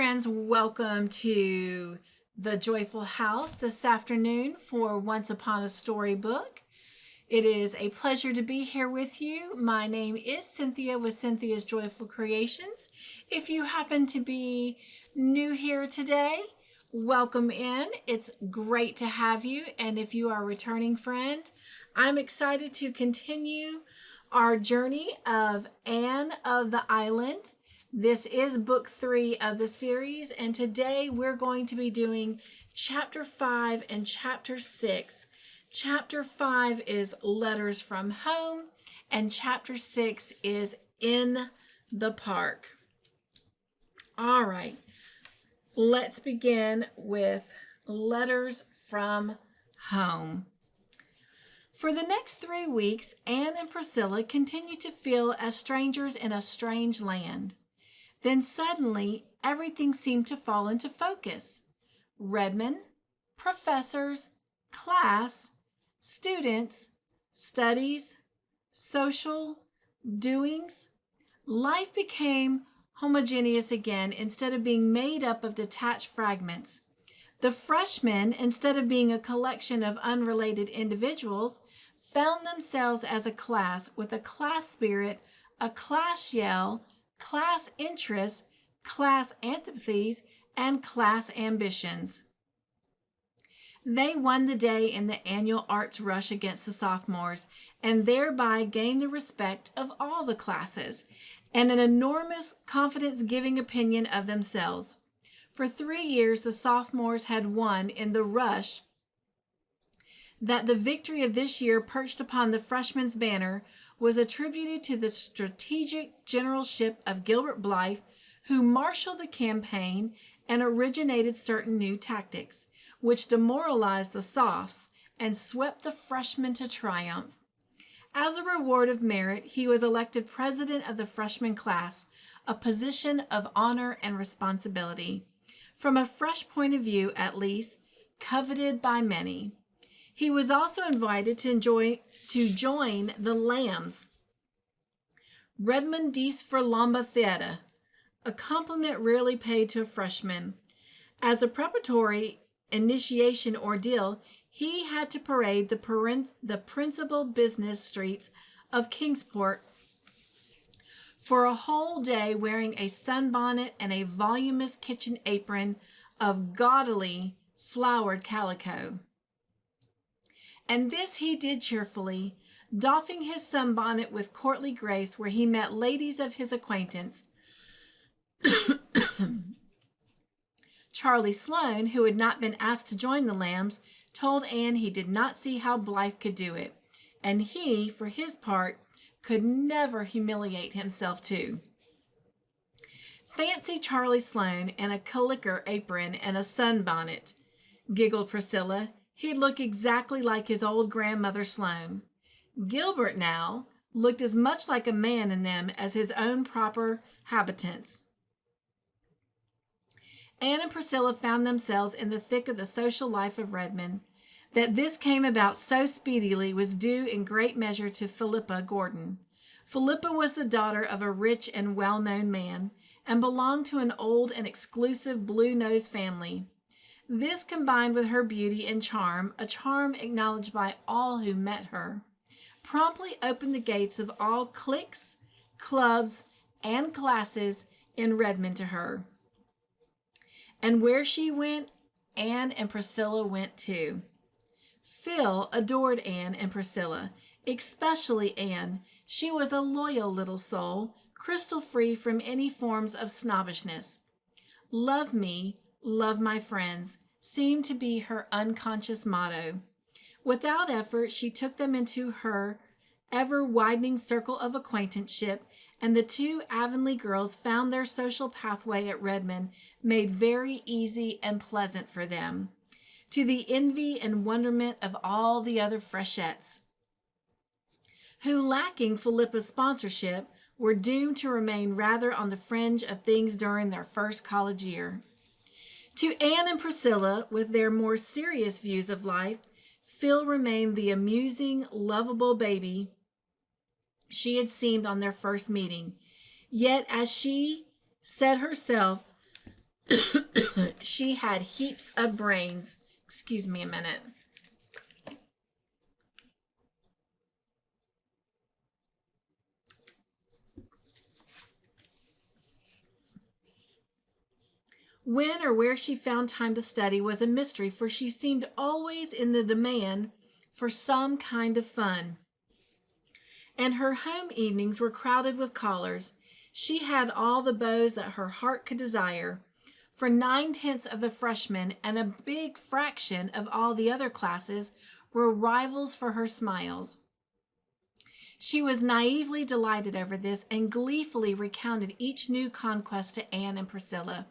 friends, welcome to the Joyful House this afternoon for Once Upon a Storybook. It is a pleasure to be here with you. My name is Cynthia with Cynthia's Joyful Creations. If you happen to be new here today, welcome in. It's great to have you. And if you are a returning friend, I'm excited to continue our journey of Anne of the Island. This is book 3 of the series, and today we're going to be doing chapter 5 and chapter 6. Chapter 5 is Letters from Home, and chapter 6 is In the Park. All right, let's begin with Letters from Home. For the next 3 weeks, Anne and Priscilla continued to feel as strangers in a strange land. Then suddenly, everything seemed to fall into focus. Redmond, professors, class, students, studies, social doings. Life became homogeneous again instead of being made up of detached fragments. The freshmen, instead of being a collection of unrelated individuals, found themselves as a class with a class spirit, a class yell, class interests, class antipathies, and class ambitions. They won the day in the annual arts rush against the sophomores and thereby gained the respect of all the classes and an enormous confidence-giving opinion of themselves. For 3 years, the sophomores had won in the rush that the victory of this year perched upon the freshmen's banner was attributed to the strategic generalship of Gilbert Blythe, who marshaled the campaign and originated certain new tactics, which demoralized the Sophs and swept the freshmen to triumph. As a reward of merit, he was elected president of the freshman class, a position of honor and responsibility. From a fresh point of view, at least, coveted by many. He was also invited to join the Lambs. Redmond dies for Lamba Theata, a compliment rarely paid to a freshman. As a preparatory initiation ordeal, he had to parade the principal business streets of Kingsport for a whole day wearing a sunbonnet and a voluminous kitchen apron of gaudily flowered calico. And this he did cheerfully, doffing his sunbonnet with courtly grace where he met ladies of his acquaintance. Charlie Sloane, who had not been asked to join the Lambs, told Anne he did not see how Blythe could do it, and he, for his part, could never humiliate himself too. Fancy Charlie Sloane in a calico apron and a sunbonnet, giggled Priscilla. He'd look exactly like his old grandmother Sloane. Gilbert, now, looked as much like a man in them as his own proper habitants. Anne and Priscilla found themselves in the thick of the social life of Redmond. That this came about so speedily was due in great measure to Philippa Gordon. Philippa was the daughter of a rich and well-known man, and belonged to an old and exclusive blue-nosed family. This, combined with her beauty and charm, a charm acknowledged by all who met her, promptly opened the gates of all cliques, clubs, and classes in Redmond to her. And where she went, Anne and Priscilla went too. Phil adored Anne and Priscilla, especially Anne. She was a loyal little soul, crystal-free from any forms of snobbishness. Love me, love my friends, seemed to be her unconscious motto. Without effort, she took them into her ever-widening circle of acquaintanceship, and the two Avonlea girls found their social pathway at Redmond made very easy and pleasant for them, to the envy and wonderment of all the other freshettes, who, lacking Philippa's sponsorship, were doomed to remain rather on the fringe of things during their first college year. To Anne and Priscilla, with their more serious views of life, Phil remained the amusing, lovable baby she had seemed on their first meeting. Yet, as she said herself, She had heaps of brains. Excuse me a minute. When or where she found time to study was a mystery, for she seemed always in the demand for some kind of fun. And her home evenings were crowded with callers. She had all the beaux that her heart could desire. For 9/10 of the freshmen and a big fraction of all the other classes were rivals for her smiles. She was naively delighted over this and gleefully recounted each new conquest to Anne and Priscilla,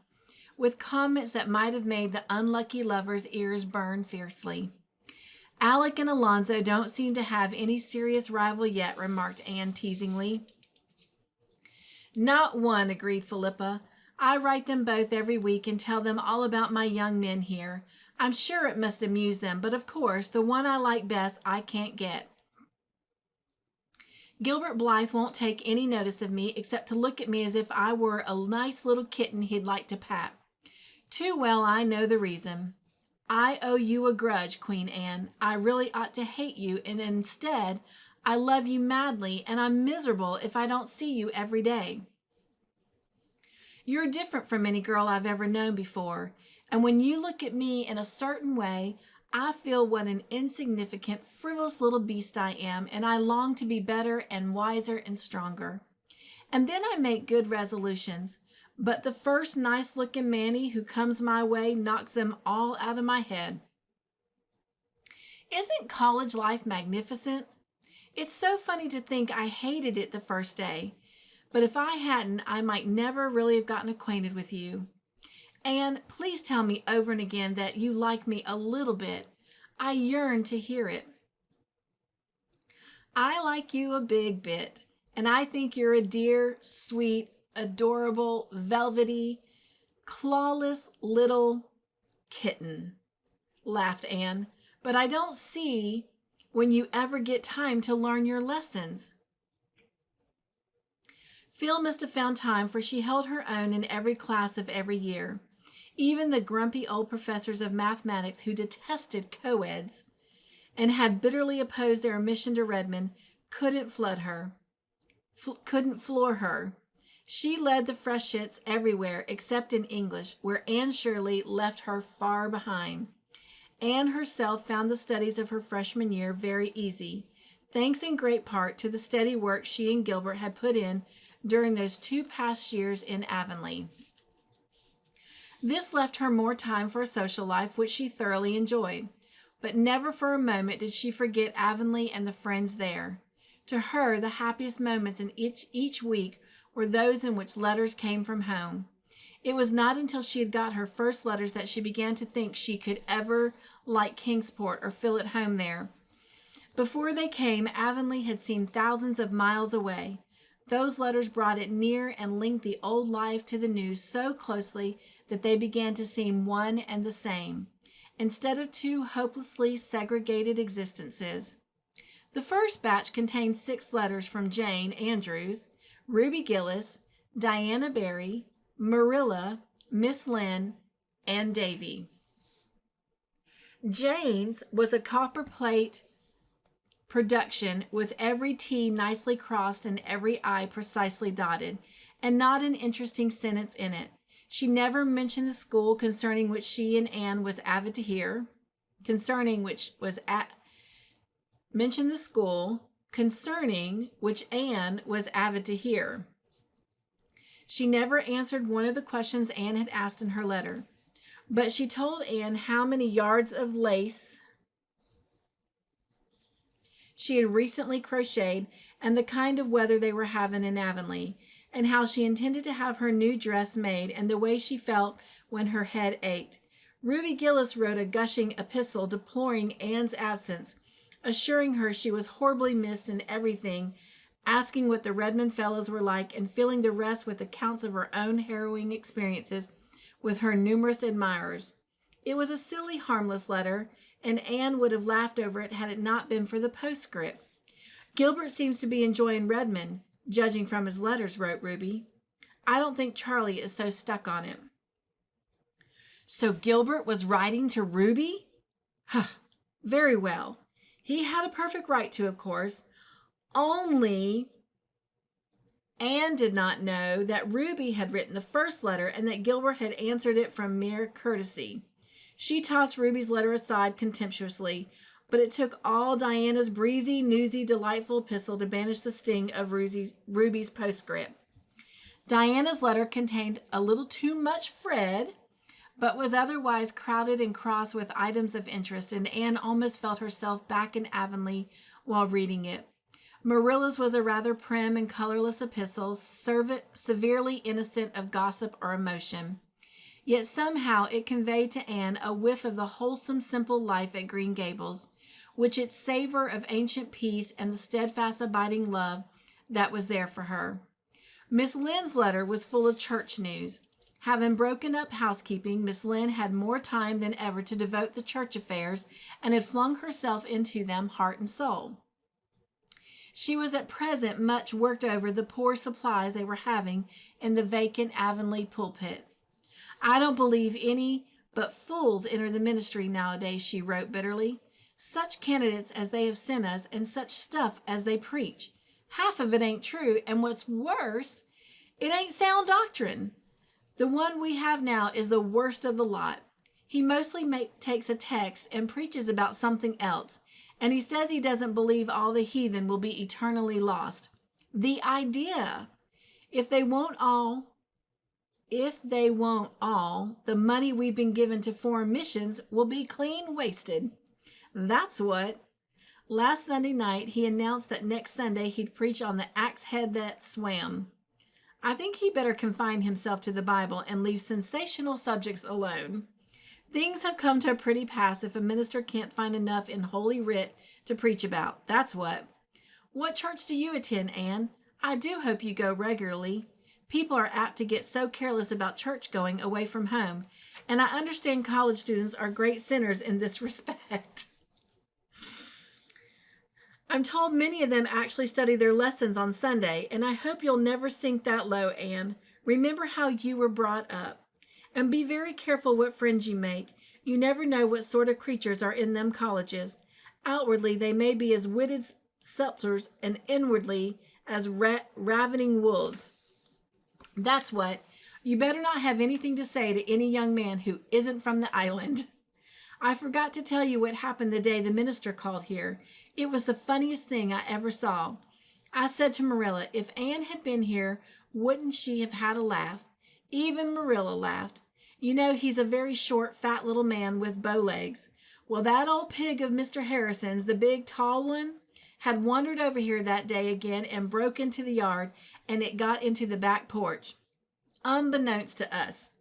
with comments that might have made the unlucky lovers' ears burn fiercely. Alec and Alonzo don't seem to have any serious rival yet, remarked Anne teasingly. Not one, agreed Philippa. I write them both every week and tell them all about my young men here. I'm sure it must amuse them, but of course, the one I like best I can't get. Gilbert Blythe won't take any notice of me except to look at me as if I were a nice little kitten he'd like to pat. Too well I know the reason. I owe you a grudge, Queen Anne. I really ought to hate you, and instead, I love you madly, and I'm miserable if I don't see you every day. You're different from any girl I've ever known before, and when you look at me in a certain way, I feel what an insignificant, frivolous little beast I am, and I long to be better and wiser and stronger. And then I make good resolutions. But the first nice-looking manny who comes my way knocks them all out of my head. Isn't college life magnificent? It's so funny to think I hated it the first day. But if I hadn't, I might never really have gotten acquainted with you. And please tell me over and again that you like me a little bit. I yearn to hear it. I like you a big bit, and I think you're a dear, sweet, adorable, velvety, clawless little kitten, laughed Anne. But I don't see when you ever get time to learn your lessons. Phil must have found time, for she held her own in every class of every year. Even the grumpy old professors of mathematics who detested co-eds and had bitterly opposed their admission to Redmond couldn't floor her. She led the freshets everywhere except in English, where Anne Shirley left her far behind. Anne herself found the studies of her freshman year very easy, thanks in great part to the steady work she and Gilbert had put in during those 2 past years in Avonlea. This left her more time for a social life, which she thoroughly enjoyed. But never for a moment did she forget Avonlea and the friends there. To her, the happiest moments in each week were those in which letters came from home. It was not until she had got her first letters that she began to think she could ever like Kingsport or feel at home there. Before they came, Avonlea had seemed thousands of miles away. Those letters brought it near and linked the old life to the new so closely that they began to seem one and the same, instead of 2 hopelessly segregated existences. The first batch contained 6 letters from Jane Andrews, Ruby Gillis, Diana Barry, Marilla, Miss Lynn, and Davy. Jane's was a copperplate production with every T nicely crossed and every I precisely dotted, and not an interesting sentence in it. She never mentioned the school concerning which she and Anne was avid to hear, mentioned the school concerning which Anne was avid to hear. She never answered one of the questions Anne had asked in her letter, but she told Anne how many yards of lace she had recently crocheted and the kind of weather they were having in Avonlea, and how she intended to have her new dress made and the way she felt when her head ached. Ruby Gillis wrote a gushing epistle deploring Anne's absence, assuring her she was horribly missed in everything, asking what the Redmond fellows were like, and filling the rest with accounts of her own harrowing experiences with her numerous admirers. It was a silly, harmless letter, and Anne would have laughed over it had it not been for the postscript. Gilbert seems to be enjoying Redmond, judging from his letters, wrote Ruby. I don't think Charlie is so stuck on it. So Gilbert was writing to Ruby? Huh, very well. He had a perfect right to, of course. Only Anne did not know that Ruby had written the first letter and that Gilbert had answered it from mere courtesy. She tossed Ruby's letter aside contemptuously, but it took all Diana's breezy, newsy, delightful epistle to banish the sting of Ruby's postscript. Diana's letter contained a little too much Fred, but was otherwise crowded and crossed with items of interest, and Anne almost felt herself back in Avonlea while reading it. Marilla's was a rather prim and colorless epistle, severely innocent of gossip or emotion. Yet somehow it conveyed to Anne a whiff of the wholesome, simple life at Green Gables, with its savor of ancient peace and the steadfast, abiding love that was there for her. Miss Lynn's letter was full of church news. Having broken up housekeeping, Miss Lynn had more time than ever to devote to church affairs and had flung herself into them heart and soul. She was at present much worked over the poor supplies they were having in the vacant Avonlea pulpit. I don't believe any but fools enter the ministry nowadays, she wrote bitterly. Such candidates as they have sent us, and such stuff as they preach. Half of it ain't true, and what's worse, it ain't sound doctrine. The one we have now is the worst of the lot. He mostly takes a text and preaches about something else, and he says he doesn't believe all the heathen will be eternally lost. The idea! If they won't all, the money we've been given to foreign missions will be clean wasted. That's what. Last Sunday night, he announced that next Sunday he'd preach on the axe head that swam. I think he better confine himself to the Bible and leave sensational subjects alone. Things have come to a pretty pass if a minister can't find enough in Holy Writ to preach about. That's what. What church do you attend, Anne? I do hope you go regularly. People are apt to get so careless about church going away from home, and I understand college students are great sinners in this respect. I'm told many of them actually study their lessons on Sunday, and I hope you'll never sink that low, Anne. Remember how you were brought up. And be very careful what friends you make. You never know what sort of creatures are in them colleges. Outwardly, they may be as witted sculptors, and inwardly as ravening wolves. That's what. You better not have anything to say to any young man who isn't from the island. I forgot to tell you what happened the day the minister called here. It was the funniest thing I ever saw. I said to Marilla, if Anne had been here, wouldn't she have had a laugh? Even Marilla laughed. You know he's a very short, fat little man with bow legs. Well, that old pig of Mr. Harrison's, the big, tall one, had wandered over here that day again and broke into the yard, and it got into the back porch, unbeknownst to us.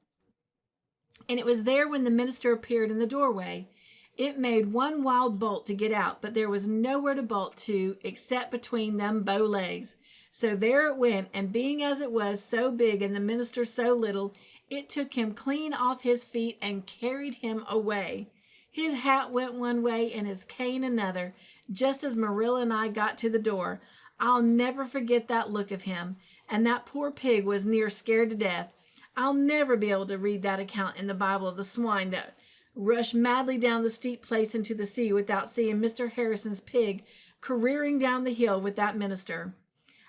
And it was there when the minister appeared in the doorway. It made one wild bolt to get out, but there was nowhere to bolt to except between them bow legs. So there it went, and being as it was so big and the minister so little, it took him clean off his feet and carried him away. His hat went one way and his cane another, just as Marilla and I got to the door. I'll never forget that look of him, and that poor pig was near scared to death. I'll never be able to read that account in the Bible of the swine that rushed madly down the steep place into the sea without seeing Mr. Harrison's pig careering down the hill with that minister.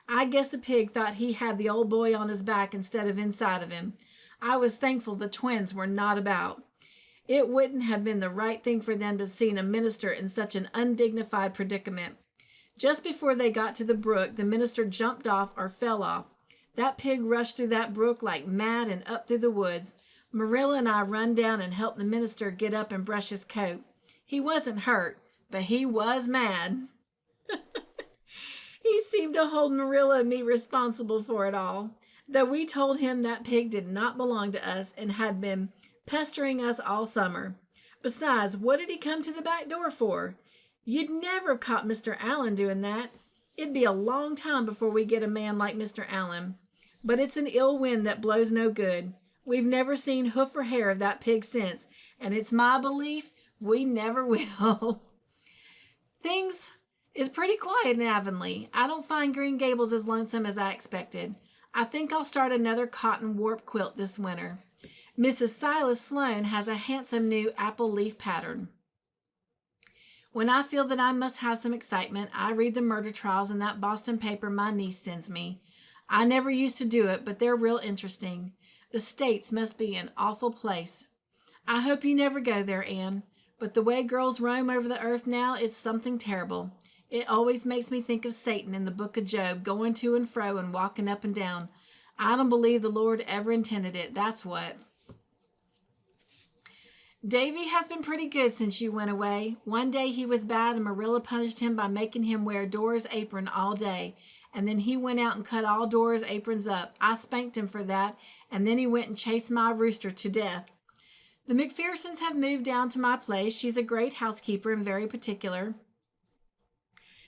I guess the pig thought he had the old boy on his back instead of inside of him. I was thankful the twins were not about. It wouldn't have been the right thing for them to have seen a minister in such an undignified predicament. Just before they got to the brook, the minister jumped off or fell off. That pig rushed through that brook like mad and up through the woods. Marilla and I run down and helped the minister get up and brush his coat. He wasn't hurt, but he was mad. He seemed to hold Marilla and me responsible for it all, though we told him that pig did not belong to us and had been pestering us all summer. Besides, what did he come to the back door for? You'd never have caught Mr. Allen doing that. It'd be a long time before we get a man like Mr. Allen. But it's an ill wind that blows no good. We've never seen hoof or hair of that pig since, and it's my belief we never will. Things is pretty quiet in Avonlea. I don't find Green Gables as lonesome as I expected. I think I'll start another cotton warp quilt this winter. Mrs. Silas Sloane has a handsome new apple leaf pattern. When I feel that I must have some excitement, I read the murder trials in that Boston paper my niece sends me. I never used to do it, but they're real interesting. The States must be an awful place. I hope you never go there, Anne. But the way girls roam over the earth now, it's something terrible. It always makes me think of Satan in the book of Job, going to and fro and walking up and down. I don't believe the Lord ever intended it, that's what. Davy has been pretty good since you went away. One day he was bad and Marilla punished him by making him wear Dora's apron all day. And then he went out and cut all Dora's aprons up. I spanked him for that, and then he went and chased my rooster to death. The McPhersons have moved down to my place. She's a great housekeeper and very particular.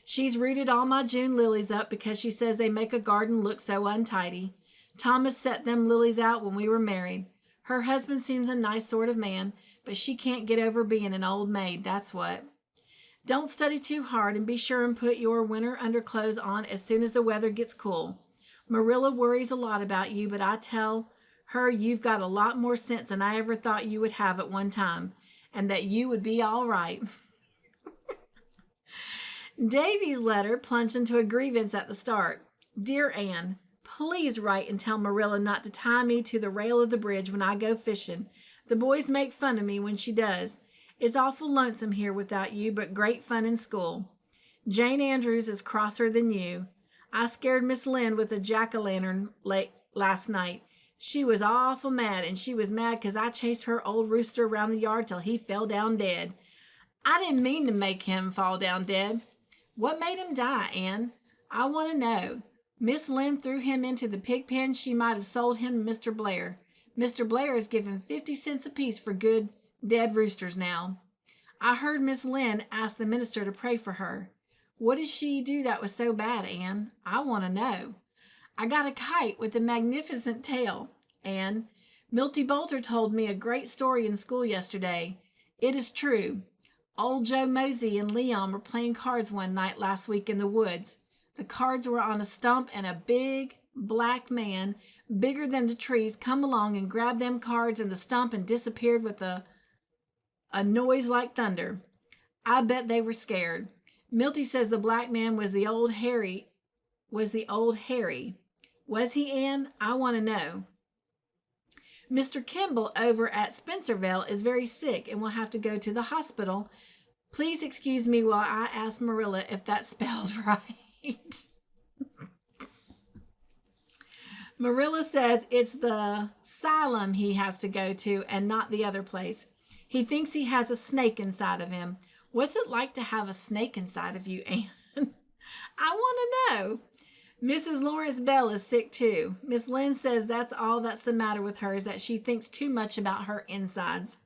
She's rooted all my June lilies up because she says they make a garden look so untidy. Thomas set them lilies out when we were married. Her husband seems a nice sort of man, but she can't get over being an old maid, that's what. Don't study too hard and be sure and put your winter underclothes on as soon as the weather gets cool. Marilla worries a lot about you, but I tell her you've got a lot more sense than I ever thought you would have at one time, and that you would be all right. Davy's letter plunged into a grievance at the start. Dear Anne, please write and tell Marilla not to tie me to the rail of the bridge when I go fishing. The boys make fun of me when she does. It's awful lonesome here without you, but great fun in school. Jane Andrews is crosser than you. I scared Miss Lynde with a jack-o'-lantern last night. She was awful mad, and she was mad 'cause I chased her old rooster around the yard till he fell down dead. I didn't mean to make him fall down dead. What made him die, Anne? I want to know. Miss Lynde threw him into the pig pen. She might have sold him to Mr. Blair. Mr. Blair is giving 50 cents apiece for good dead roosters now. I heard Miss Lynde ask the minister to pray for her. What did she do that was so bad, Anne? I want to know. I got a kite with a magnificent tail, Anne. Milty Bolter told me a great story in school yesterday. It is true. Old Joe Mosey and Leon were playing cards one night last week in the woods. The cards were on a stump, and a big black man, bigger than the trees, come along and grabbed them cards and the stump and disappeared with a noise like thunder. I bet they were scared. Milty says the black man was the old Harry. Was he, Anne? I want to know. Mr. Kimball over at Spencerville is very sick and will have to go to the hospital. Please excuse me while I ask Marilla if that's spelled right. Marilla says it's the asylum he has to go to and not the other place. He thinks he has a snake inside of him. What's it like to have a snake inside of you, Anne? I want to know. Mrs. Lawrence Bell is sick too. Miss Lynde says that's all that's the matter with her is that she thinks too much about her insides.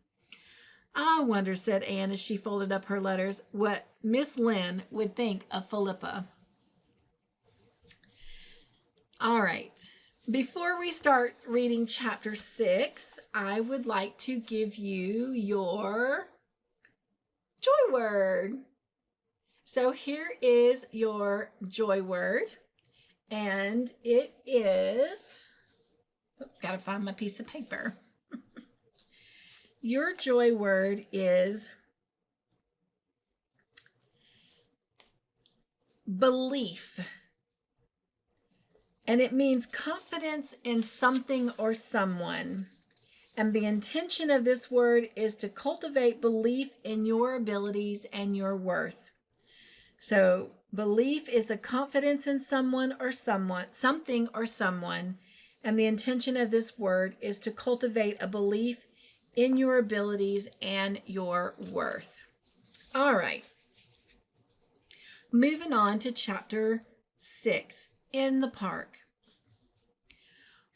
I wonder, said Anne as she folded up her letters, what Miss Lynde would think of Philippa. All right. Before we start reading chapter 6, I would like to give you your joy word. So here is your joy word. And it is, gotta find my piece of paper. Your joy word is belief. And it means confidence in something or someone. And the intention of this word is to cultivate belief in your abilities and your worth. So belief is a confidence in someone or something or someone, and the intention of this word is to cultivate a belief in your abilities and your worth. All right. Moving on to chapter 6, in the park.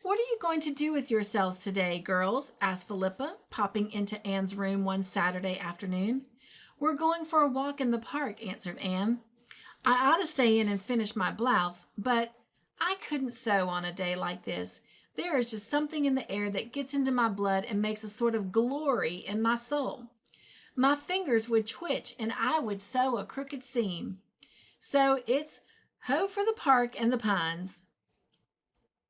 What are you going to do with yourselves today, girls? Asked Philippa, popping into Anne's room one Saturday afternoon. We're going for a walk in the park, answered Anne. I ought to stay in and finish my blouse, but I couldn't sew on a day like this. There is just something in the air that gets into my blood and makes a sort of glory in my soul. My fingers would twitch and I would sew a crooked seam. So it's ho for the park and the pines.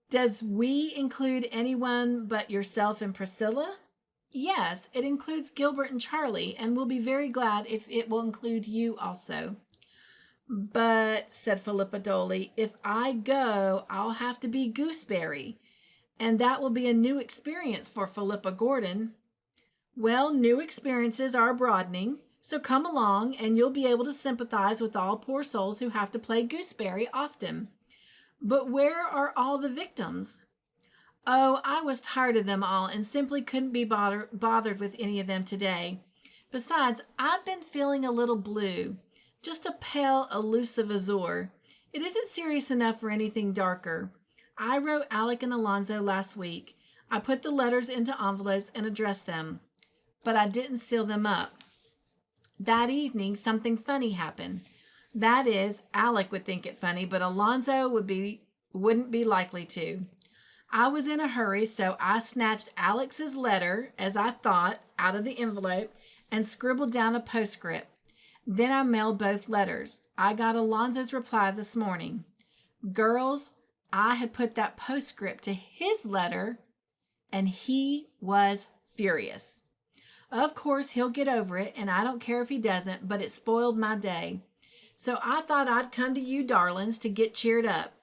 Does we include anyone but yourself and Priscilla? Yes, it includes Gilbert and Charlie, and we'll be very glad if it will include you also. But, said Philippa dully, if I go, I'll have to be Gooseberry, and that will be a new experience for Philippa Gordon. Well, new experiences are broadening, so come along and you'll be able to sympathize with all poor souls who have to play Gooseberry often. But where are all the victims? Oh, I was tired of them all and simply couldn't be bothered with any of them today. Besides, I've been feeling a little blue, just a pale, elusive azure. It isn't serious enough for anything darker. I wrote Alec and Alonzo last week. I put the letters into envelopes and addressed them, but I didn't seal them up. That evening, something funny happened. That is, Alec would think it funny, but Alonzo wouldn't be likely to. I was in a hurry, so I snatched Alex's letter, as I thought, out of the envelope and scribbled down a postscript. Then I mailed both letters. I got Alonzo's reply this morning. Girls, I had put that postscript to his letter, and he was furious. Of course, he'll get over it, and I don't care if he doesn't, but it spoiled my day. So I thought I'd come to you darlings to get cheered up.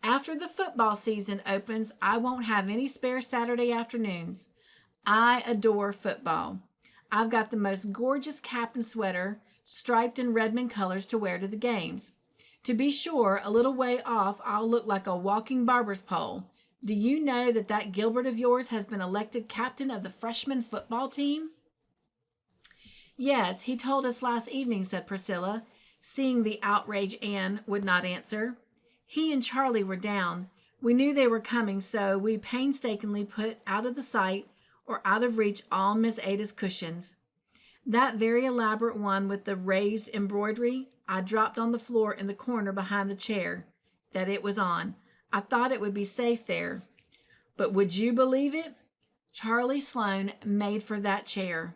After the football season opens, I won't have any spare Saturday afternoons. I adore football. I've got the most gorgeous cap and sweater, striped in Redmond colors, to wear to the games. To be sure, a little way off, I'll look like a walking barber's pole. Do you know that Gilbert of yours has been elected captain of the freshman football team? Yes, he told us last evening, said Priscilla, seeing the outrage Anne would not answer. He and Charlie were down. We knew they were coming, so we painstakingly put out of the sight or out of reach all Miss Ada's cushions. That very elaborate one with the raised embroidery, I dropped on the floor in the corner behind the chair that it was on. I thought it would be safe there. But would you believe it? Charlie Sloane made for that chair.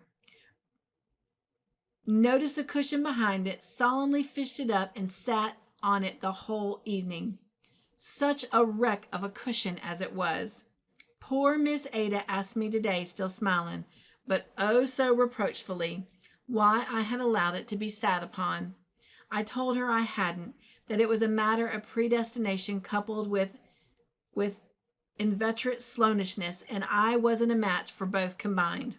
Noticed the cushion behind it, solemnly fished it up, and sat on it the whole evening. Such a wreck of a cushion as it was. Poor Miss Ada asked me today, still smiling, but oh so reproachfully, why I had allowed it to be sat upon. I told her I hadn't, that it was a matter of predestination coupled with inveterate Sloanishness, and I wasn't a match for both combined.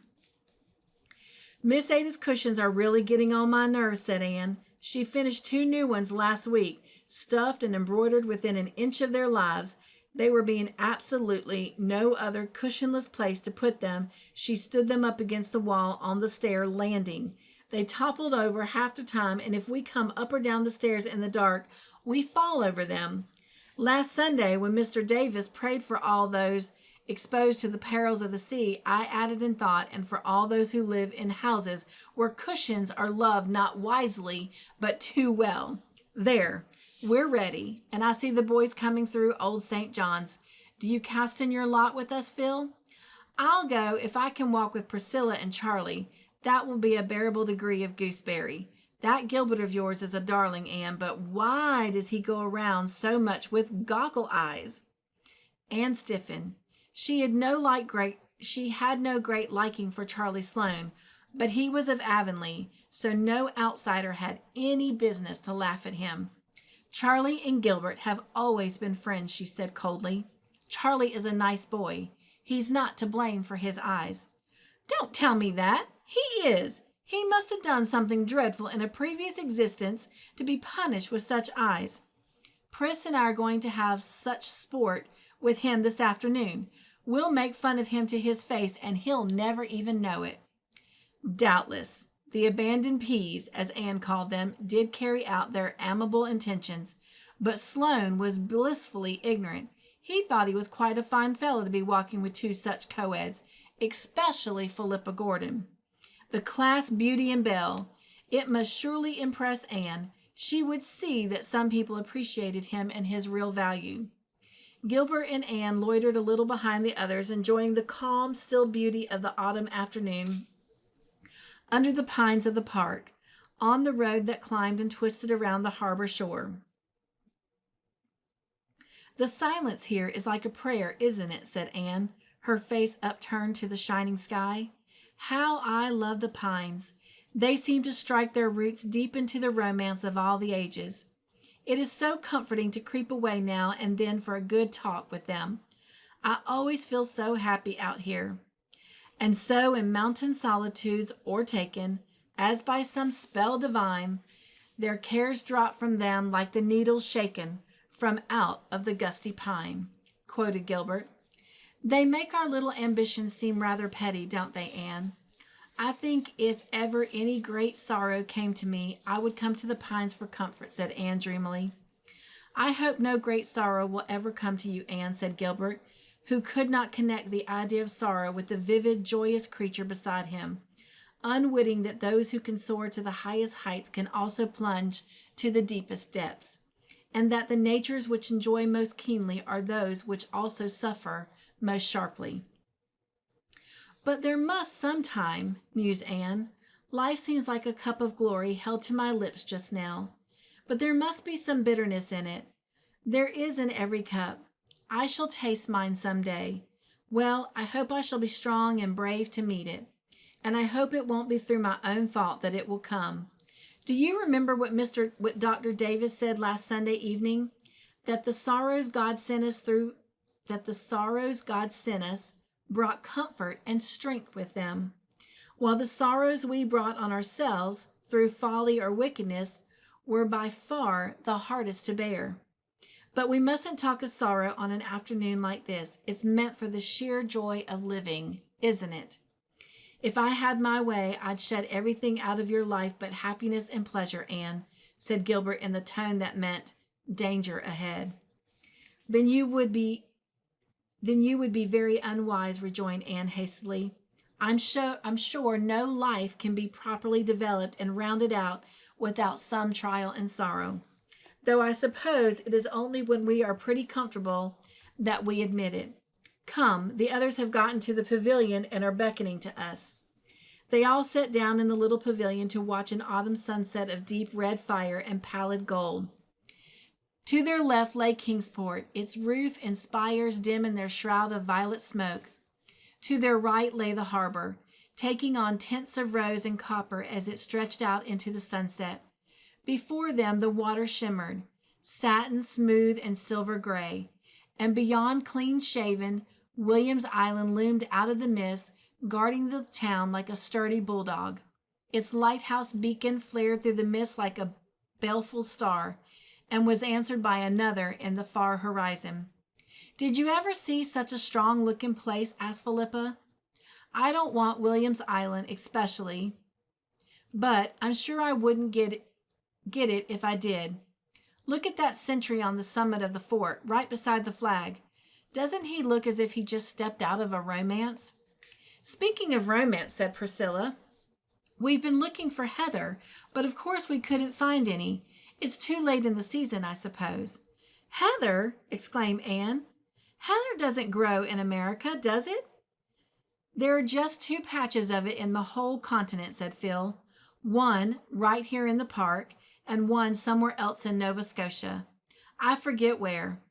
Miss Ada's cushions are really getting on my nerves, said Anne. She finished 2 new ones last week, stuffed and embroidered within an inch of their lives. They were being absolutely no other cushionless place to put them. She stood them up against the wall on the stair landing. They toppled over half the time, and if we come up or down the stairs in the dark, we fall over them. Last Sunday, when Mr. Davis prayed for all those exposed to the perils of the sea, I added in thought, and for all those who live in houses where cushions are loved not wisely, but too well. There, we're ready, and I see the boys coming through Old St. John's. Do you cast in your lot with us, Phil? I'll go if I can walk with Priscilla and Charlie. That will be a bearable degree of gooseberry. That Gilbert of yours is a darling, Anne, but why does he go around so much with goggle eyes? Anne stiffened. She had no great liking for Charlie Sloane, but he was of Avonlea, so no outsider had any business to laugh at him. Charlie and Gilbert have always been friends, she said coldly. Charlie is a nice boy. He's not to blame for his eyes. Don't tell me that. He is. He must have done something dreadful in a previous existence to be punished with such eyes. Pris and I are going to have such sport with him this afternoon. We'll make fun of him to his face, and he'll never even know it. Doubtless, the abandoned peas, as Anne called them, did carry out their amiable intentions, but Sloane was blissfully ignorant. He thought he was quite a fine fellow to be walking with 2 such co-eds, especially Philippa Gordon. The class beauty and belle. It must surely impress Anne. She would see that some people appreciated him and his real value. Gilbert and Anne loitered a little behind the others, enjoying the calm, still beauty of the autumn afternoon under the pines of the park, on the road that climbed and twisted around the harbor shore. "The silence here is like a prayer, isn't it?" said Anne, her face upturned to the shining sky. "How I love the pines! They seem to strike their roots deep into the romance of all the ages. It is so comforting to creep away now and then for a good talk with them. I always feel so happy out here." And so in mountain solitudes o'ertaken, as by some spell divine, their cares drop from them like the needles shaken from out of the gusty pine, quoted Gilbert. "They make our little ambitions seem rather petty, don't they, Anne? I think if ever any great sorrow came to me, I would come to the pines for comfort," said Anne dreamily. "I hope no great sorrow will ever come to you, Anne," said Gilbert, who could not connect the idea of sorrow with the vivid, joyous creature beside him, unwitting that those who can soar to the highest heights can also plunge to the deepest depths, and that the natures which enjoy most keenly are those which also suffer most sharply. "But there must sometime," mused Anne. "Life seems like a cup of glory held to my lips just now. But there must be some bitterness in it. There is in every cup. I shall taste mine some day. Well, I hope I shall be strong and brave to meet it. And I hope it won't be through my own fault that it will come. Do you remember what Dr. Davis said last Sunday evening? That the sorrows God sent us brought comfort and strength with them, while the sorrows we brought on ourselves through folly or wickedness were by far the hardest to bear. But we mustn't talk of sorrow on an afternoon like this. It's meant for the sheer joy of living, isn't it? If I had my way, I'd shut everything out of your life but happiness and pleasure, Anne," said Gilbert in the tone that meant danger ahead. Then you would be very unwise," rejoined Anne hastily. I'm sure no life can be properly developed and rounded out without some trial and sorrow, though I suppose it is only when we are pretty comfortable that we admit it. Come, the others have gotten to the pavilion and are beckoning to us." They all sat down in the little pavilion to watch an autumn sunset of deep red fire and pallid gold. To their left lay Kingsport, its roof and spires dim in their shroud of violet smoke. To their right lay the harbor, taking on tints of rose and copper as it stretched out into the sunset. Before them the water shimmered, satin smooth and silver gray, and beyond, clean-shaven, William's Island loomed out of the mist, guarding the town like a sturdy bulldog. Its lighthouse beacon flared through the mist like a baleful star, and was answered by another in the far horizon. "Did you ever see such a strong-looking place?" asked Philippa. "I don't want William's Island especially, but I'm sure I wouldn't get it if I did. Look at that sentry on the summit of the fort, right beside the flag. Doesn't he look as if he just stepped out of a romance?" "Speaking of romance," said Priscilla, "we've been looking for heather, but of course we couldn't find any. It's too late in the season, I suppose." "Heather!" exclaimed Anne. "Heather doesn't grow in America, does it?" "There are just 2 patches of it in the whole continent," said Phil. "One right here in the park, and one somewhere else in Nova Scotia. I forget where.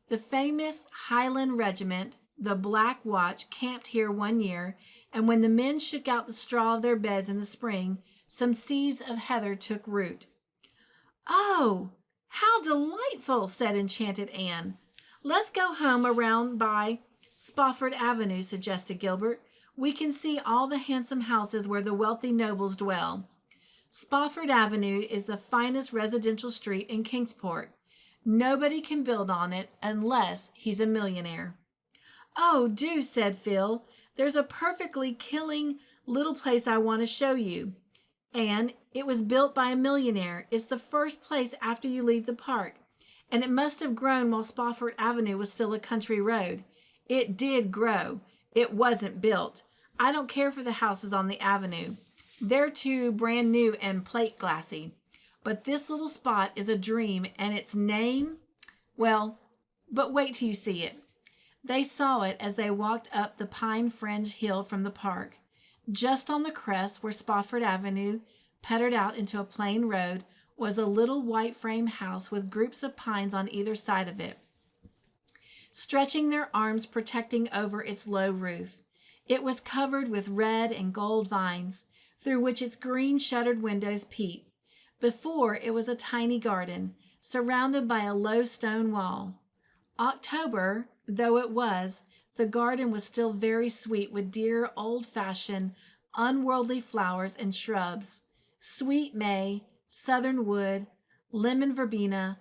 The famous Highland Regiment, the Black Watch, camped here one year, and when the men shook out the straw of their beds in the spring, some seeds of heather took root." "Oh, how delightful!" said enchanted Anne. "Let's go home around by Spofford Avenue," suggested Gilbert. "We can see all the handsome houses where the wealthy nobles dwell. Spofford Avenue is the finest residential street in Kingsport. Nobody can build on it unless he's a millionaire." "Oh, do," said Phil. "There's a perfectly killing little place I want to show you. And it was built by a millionaire. It's the first place after you leave the park. And it must have grown while Spofford Avenue was still a country road. It did grow. It wasn't built. I don't care for the houses on the avenue. They're too brand new and plate glassy. But this little spot is a dream, and its name, well, but wait till you see it." They saw it as they walked up the pine-fringed hill from the park. Just on the crest, where Spofford Avenue pettered out into a plain road, was a little white frame house with groups of pines on either side of it. stretching their arms protecting over its low roof. It was covered with red and gold vines, through which its green shuttered windows peeped. Before it was a tiny garden, surrounded by a low stone wall. October, though it was, the garden was still very sweet with dear old-fashioned, unworldly flowers and shrubs. Sweet May, southern wood, lemon verbena,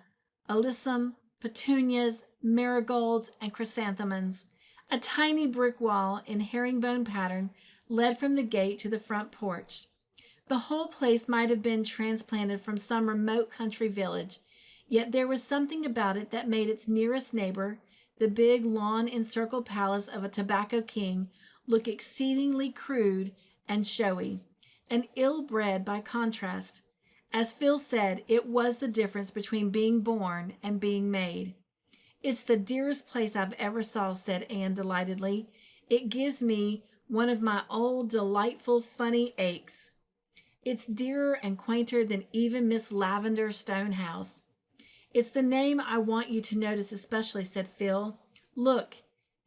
alyssum, petunias, marigolds, and chrysanthemums. A tiny brick wall in herringbone pattern led from the gate to the front porch. The whole place might have been transplanted from some remote country village, yet there was something about it that made its nearest neighbor, the big lawn-encircled palace of a tobacco king, look exceedingly crude and showy, and ill-bred by contrast. As Phil said, it was the difference between being born and being made. "It's the dearest place I've ever saw," said Anne delightedly. "It gives me one of my old delightful funny aches. It's dearer and quainter than even Miss Lavendar's stone house." "It's the name I want you to notice especially," said Phil. "Look,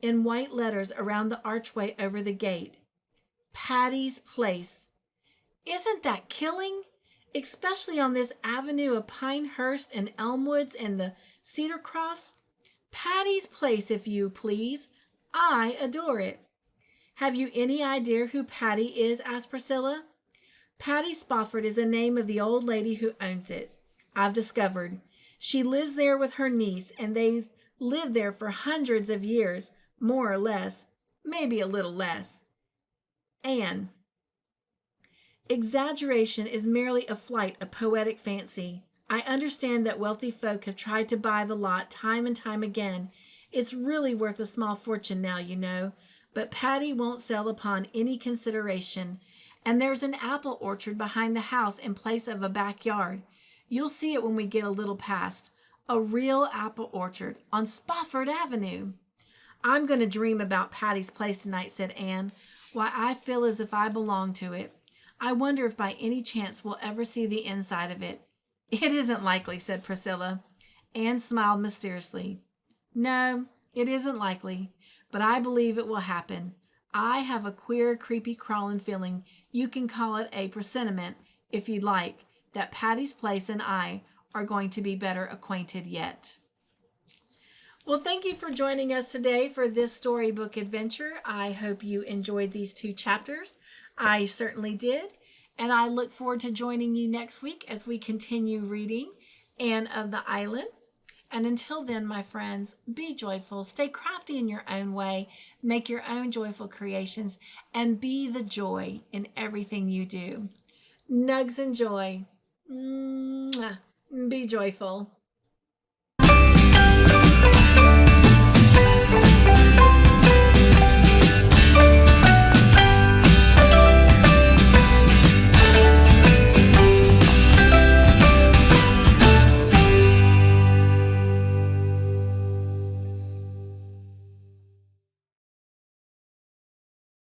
in white letters around the archway over the gate. Patty's Place. Isn't that killing? Especially on this avenue of Pinehurst and Elmwoods and the Cedar Crofts. Patty's Place, if you please. I adore it." "Have you any idea who Patty is?" asked Priscilla. "Patty Spofford is the name of the old lady who owns it. I've discovered. She lives there with her niece, and they've lived there for hundreds of years, more or less, maybe a little less." Anne. "Exaggeration is merely a flight of poetic fancy. I understand that wealthy folk have tried to buy the lot time and time again. It's really worth a small fortune now, you know, but Patty won't sell upon any consideration. And there's an apple orchard behind the house in place of a backyard. You'll see it when we get a little past. A real apple orchard on Spofford Avenue." "I'm going to dream about Patty's Place tonight," said Anne. "Why, I feel as if I belonged to it. I wonder if by any chance we'll ever see the inside of it." "It isn't likely," said Priscilla. Anne smiled mysteriously. "No, it isn't likely, but I believe it will happen. I have a queer, creepy, crawling feeling, you can call it a presentiment if you'd like, that Patty's Place and I are going to be better acquainted yet." Well, thank you for joining us today for this storybook adventure. I hope you enjoyed these 2 chapters. I certainly did. And I look forward to joining you next week as we continue reading Anne of the Island. And until then, my friends, be joyful, stay crafty in your own way, make your own joyful creations, and be the joy in everything you do. Nugs and joy. Mwah. Be joyful.